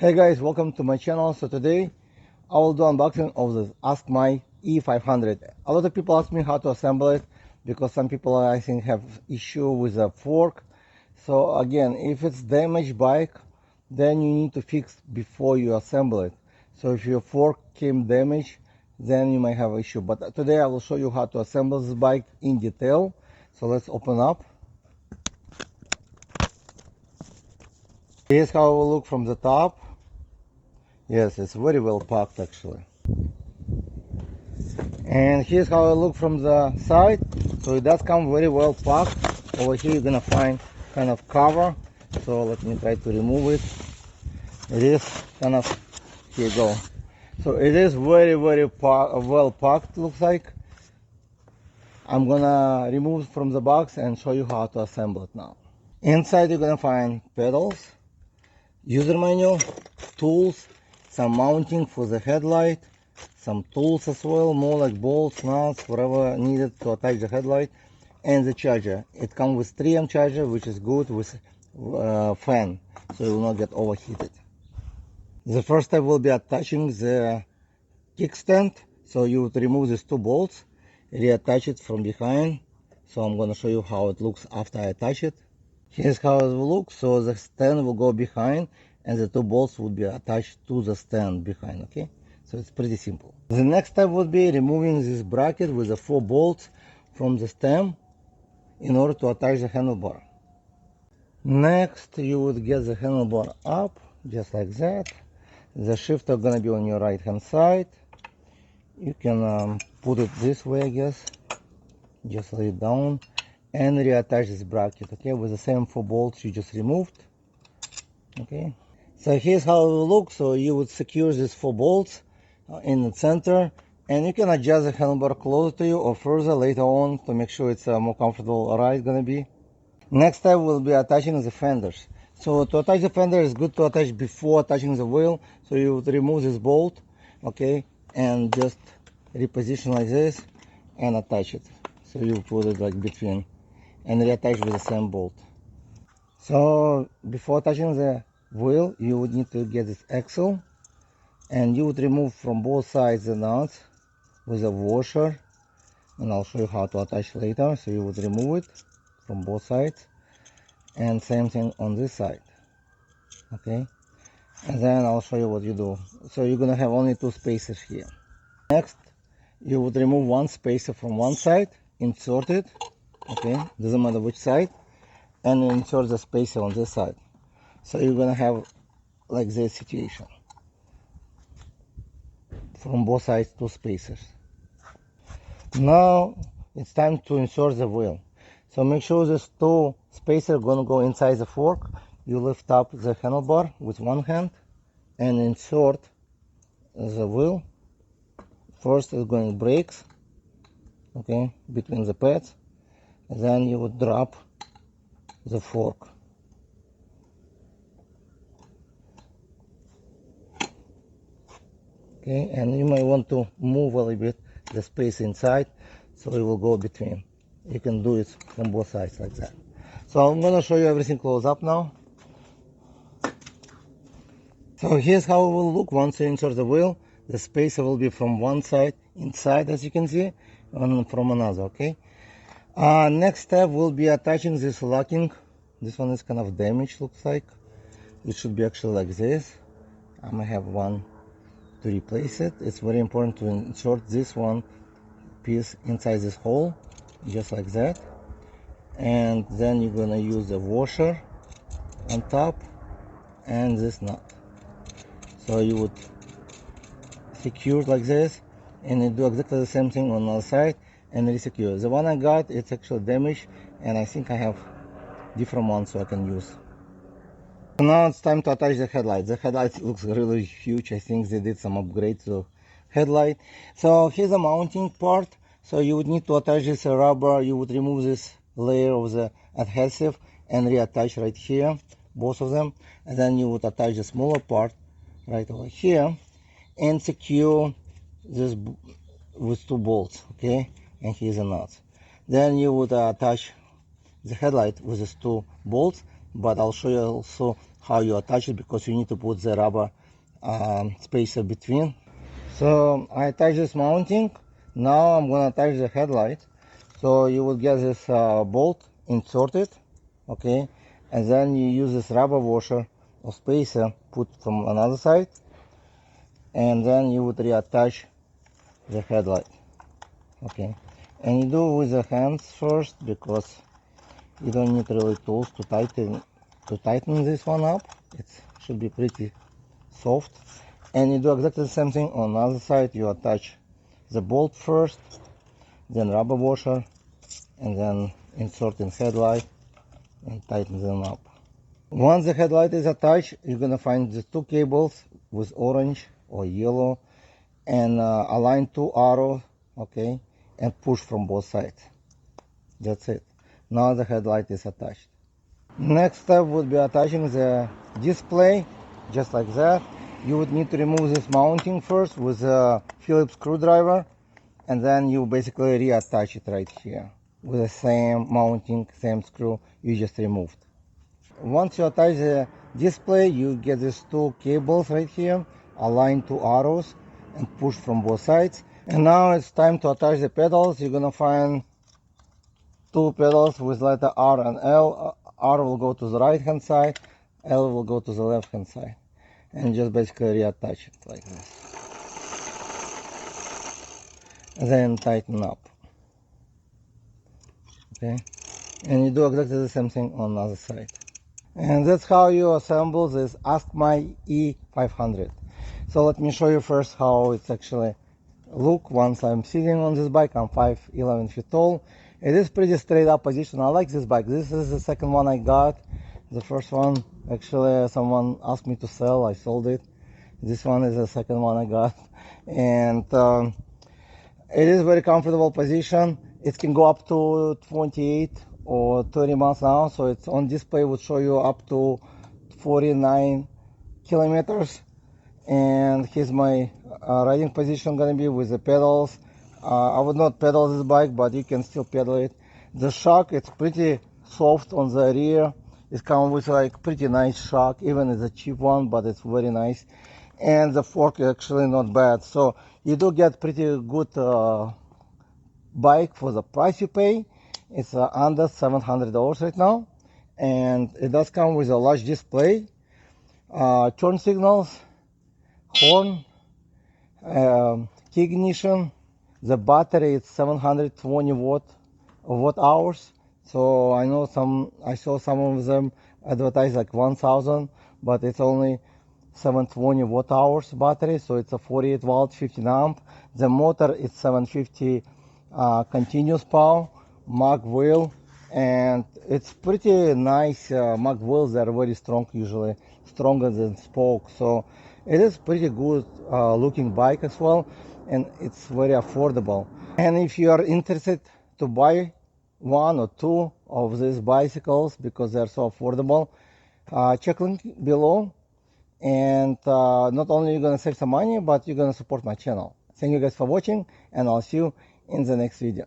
Hey guys, welcome to my channel. So today I will do unboxing of the Askmy e500. A lot of people ask me how to assemble it because some people I think have issue with a fork. So again, if it's damaged bike, then you need to fix before you assemble it. So if your fork came damaged, then you might have an issue. But today I will show you how to assemble this bike in detail. So let's open up. Here's how it will look from the top. Yes, it's very well packed actually. And here's how it looks from the side. So it does come very well packed. Over here you're gonna find kind of cover. So let me try to remove it. It is kind of, here you go. So it is very well packed, looks like. I'm gonna remove it from the box and show you how to assemble it now. Inside you're gonna find pedals, user manual, tools, some mounting for the headlight, some tools as well, more like bolts, nuts, whatever needed to attach the headlight, and the charger. It comes with 3 amp charger, which is good with fan, so it will not get overheated. The first step will be attaching the kickstand. So you would remove these 2 bolts, reattach it from behind. So I'm going to show you how it looks after I attach it. Here's how it will look. So the stand will go behind and the 2 bolts will be attached to the stand behind, okay? So it's pretty simple. The next step would be removing this bracket with the 4 bolts from the stem in order to attach the handlebar. Next, you would get the handlebar up, just like that. The shifter gonna be on your right hand side. You can put it this way, I guess. Just lay it down and reattach this bracket, okay, with the same 4 bolts you just removed. Okay, so here's how it will look. So you would secure these 4 bolts in the center, and you can adjust the handlebar closer to you or further later on to make sure it's a more comfortable ride gonna be. Next step will be attaching the fenders. So to attach the fender, it's good to attach before attaching the wheel. So you would remove this bolt, okay, and just reposition like this and attach it. So you put it like between and reattach with the same bolt. So before attaching the wheel, you would need to get this axle, and you would remove from both sides the nuts with a washer, and I'll show you how to attach later. So you would remove it from both sides, and same thing on this side, okay, and then I'll show you what you do. So you're gonna have only 2 spacers here. Next, you would remove 1 spacer from one side, insert it, okay, doesn't matter which side, and insert the spacer on this side. So you're gonna have like this situation. From both sides, 2 spacers. Now it's time to insert the wheel. So make sure these 2 spacers are gonna go inside the fork. You lift up the handlebar with one hand and insert the wheel. First it's going brakes, okay, between the pads. Then you would drop the fork. Okay, and you might want to move a little bit the space inside so it will go between. You can do it from both sides like that. So I'm gonna show you everything close up now. So here's how it will look once you insert the wheel. The spacer will be from one side inside, as you can see, and from another, okay? Next step will be attaching this locking. This one is kind of damaged, looks like. It should be actually like this. I might have one to replace it. It's very important to insert this one piece inside this hole, just like that. And then you're gonna use the washer on top and this nut. So you would secure it like this, and you do exactly the same thing on the other side and re-secure. The one I got, it's actually damaged, and I think I have different ones so I can use. So now it's time to attach the headlight. The headlight looks really huge. I think they did some upgrade to headlight. So here's the mounting part. So you would need to attach this rubber. You would remove this layer of the adhesive and reattach right here, both of them, and then you would attach the smaller part right over here and secure this with 2 bolts, okay, and here's a nut. Then you would attach the headlight with these 2 bolts, but I'll show you also how you attach it, because you need to put the rubber spacer between. So I attach this mounting. Now I'm gonna attach the headlight. So you will get this bolt inserted, okay, and then you use this rubber washer or spacer put from another side, and then you would reattach the headlight, okay. And you do with the hands first, because you don't need really tools to tighten this one up. It should be pretty soft. And you do exactly the same thing on the other side. You attach the bolt first, then rubber washer, and then insert in headlight and tighten them up. Once the headlight is attached, you're gonna find the two cables with orange or yellow, and align two arrows, okay, and push from both sides. That's it. Now the headlight is attached. Next step would be attaching the display, just like that. You would need to remove this mounting first with a Phillips screwdriver, and then you basically reattach it right here with the same mounting, same screw you just removed. Once you attach the display, you get these two cables right here, align two arrows and push from both sides. And now it's time to attach the pedals. You're gonna find two pedals with letter R and L. R will go to the right hand side, L will go to the left hand side, and just basically reattach it like this, and then tighten up, okay. And you do exactly the same thing on the other side. And that's how you assemble this Askmy e500. So let me show you first how it's actually look once I'm sitting on this bike. I'm 5'11" feet tall. It is pretty straight up position. I like this bike. This is the second one I got. The first one, actually, someone asked me to sell. I sold it. This one is the second one I got. And it is very comfortable position. It can go up to 28 or 30 miles an hour. So it's on display would show you up to 49 kilometers. And here's my riding position gonna be with the pedals. I would not pedal this bike, but you can still pedal it. The shock, it's pretty soft on the rear. It comes with like pretty nice shock, even it's a cheap one, but it's very nice. And the fork is actually not bad. So you do get pretty good bike for the price you pay. It's under $700 right now. And it does come with a large display, turn signals, horn, key ignition. The battery is 720 watt hours. So I know I saw some of them advertised like 1000, but it's only 720 watt hours battery. So it's a 48 volt, 15 amp. The motor is 750 continuous power, mag wheel, and it's pretty nice. Mag wheels are very strong, usually stronger than spoke. So it is pretty good looking bike as well, and it's very affordable. And if you are interested to buy one or two of these bicycles because they're so affordable, check link below. And not only you're gonna save some money, but you're gonna support my channel. Thank you guys for watching, and I'll see you in the next video.